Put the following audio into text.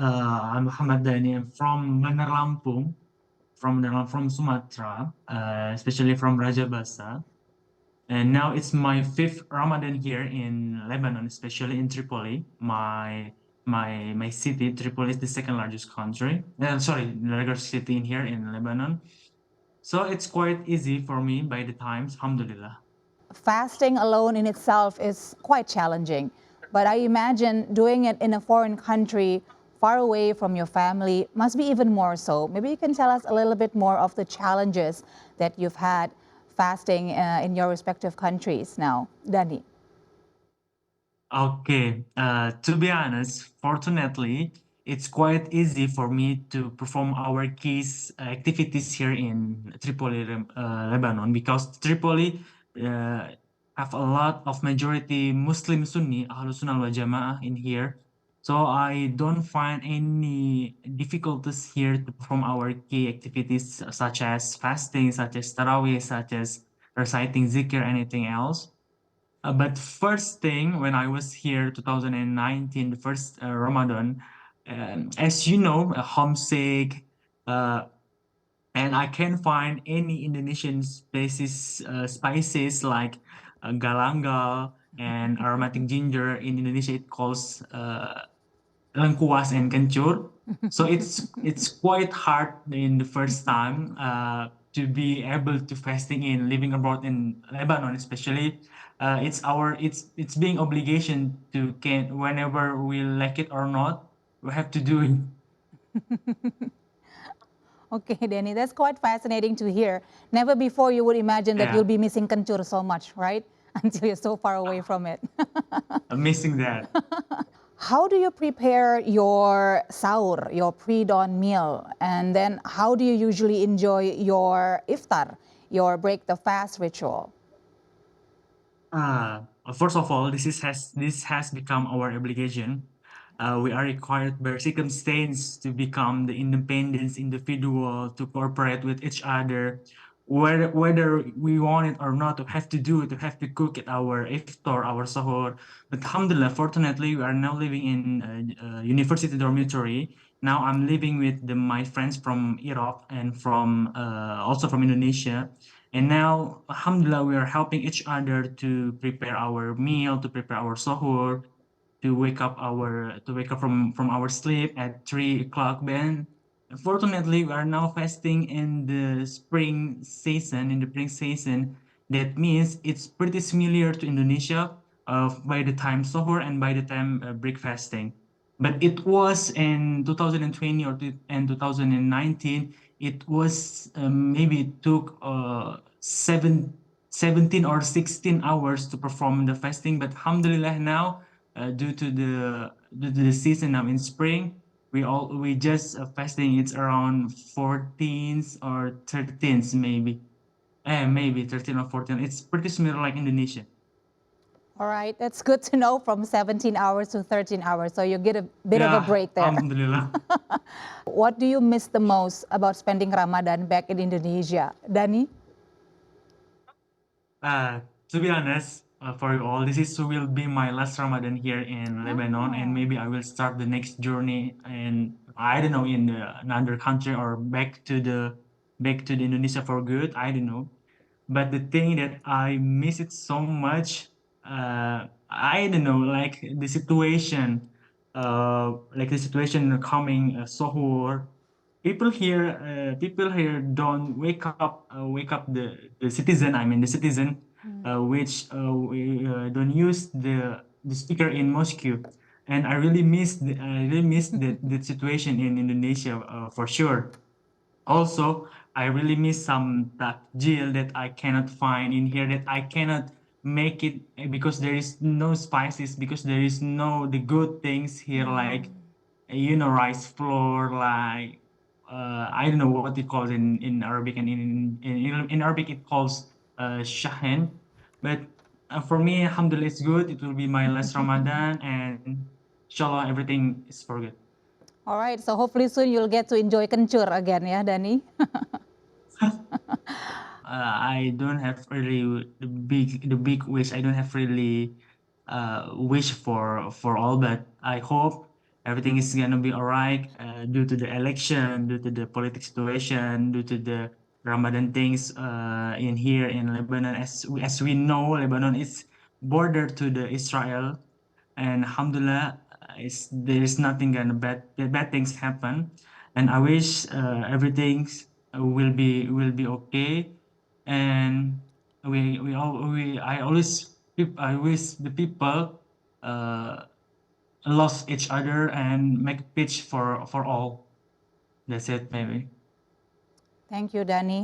I'm Muhammad Dani. I'm from Bandar Lampung, from Sumatra, especially from Rajabasa. And now it's my fifth Ramadan here in Lebanon, especially in Tripoli. My city, Tripoli, is the second largest country. Sorry, the largest city in here in Lebanon. So it's quite easy for me by the times, alhamdulillah. Fasting alone in itself is quite challenging, but I imagine doing it in a foreign country far away from your family must be even more so. Maybe you can tell us a little bit more of the challenges that you've had fasting in your respective countries now, Dani. Okay, to be honest, fortunately, it's quite easy for me to perform our keys activities here in Tripoli, Lebanon, because Tripoli uh, have a lot of majority Muslim Sunni, Ahlus Sunnah wal Jama'ah in here. So I don't find any difficulties here to perform our key activities such as fasting, such as Tarawih, such as reciting zikr, anything else. But first thing when I was here, 2019, the first Ramadan, as you know, homesick, uh, and I can't find any Indonesian spices like galangal and aromatic ginger. In Indonesia, it calls lengkuas and kencur. So it's quite hard in the first time to be able to fasting in living abroad in Lebanon, especially. It's being obligation to can whenever we like it or not, we have to do it. Okay, Danny, that's quite fascinating to hear. Never before you would imagine that Yeah, you'll be missing Kancur so much, right? Until you're so far away from it. I'm missing that. How do you prepare your sahur, your pre-dawn meal? And then how do you usually enjoy your iftar, your break the fast ritual? First of all, this has become our obligation. We are required by circumstance to become the independent individual to cooperate with each other, whether we want it or not. To have to do it, to have to cook at our iftar, our sahur. But alhamdulillah, fortunately, we are now living in university dormitory. Now I'm living with my friends from Iraq and from also from Indonesia. And now, alhamdulillah, we are helping each other to prepare our meal, to prepare our sahur, to wake up from our sleep at 3 o'clock. Then, fortunately, we are now fasting in the spring season. In the spring season, that means it's pretty similar to Indonesia. By the time sahur and by the time break fasting. But it was in 2020 and 2019, it was maybe it took 17 or 16 hours to perform the fasting. But alhamdulillah now, due to the season now in spring, we just fasting. It's around 14s or 13s maybe, maybe 13 or 14. It's pretty similar like Indonesia. All right, that's good to know, from 17 hours to 13 hours. So you get a bit of a Yeah, break there. alhamdulillah. What do you miss the most about spending Ramadan back in Indonesia? Dani? Uh, to be honest, for you all, this is will be my last Ramadan here in Lebanon, and Oh. maybe I will start the next journey, and I don't know, in another country or back to the Indonesia for good. I don't know, but the thing that I miss it so much, I don't know, like the situation coming Sohor. People here don't wake up the citizen. I mean the citizen, which we don't use the speaker in Moscow, and I really miss the situation in Indonesia for sure. Also, I really miss some takjil that I cannot find in here, that I cannot make it because there is no spices, because there is no the good things here, like rice flour, like I don't know what it calls in Arabic, and in Arabic it calls shahen. But for me, alhamdulillah, it's good. It will be my last Ramadan, and inshallah everything is for good. All right, so hopefully soon you'll get to enjoy kencur again, ya, Dani? I don't have really the big wish. I don't have really wish for all, but I hope everything is gonna be alright due to the election, due to the political situation, due to the Ramadan things in here in Lebanon. As we know, Lebanon is border to the Israel, and alhamdulillah, there is nothing gonna bad things happen, and I wish everything will be okay, and I wish the people uh, lost each other and make peace for all. That's it, maybe. Thank you, Danny.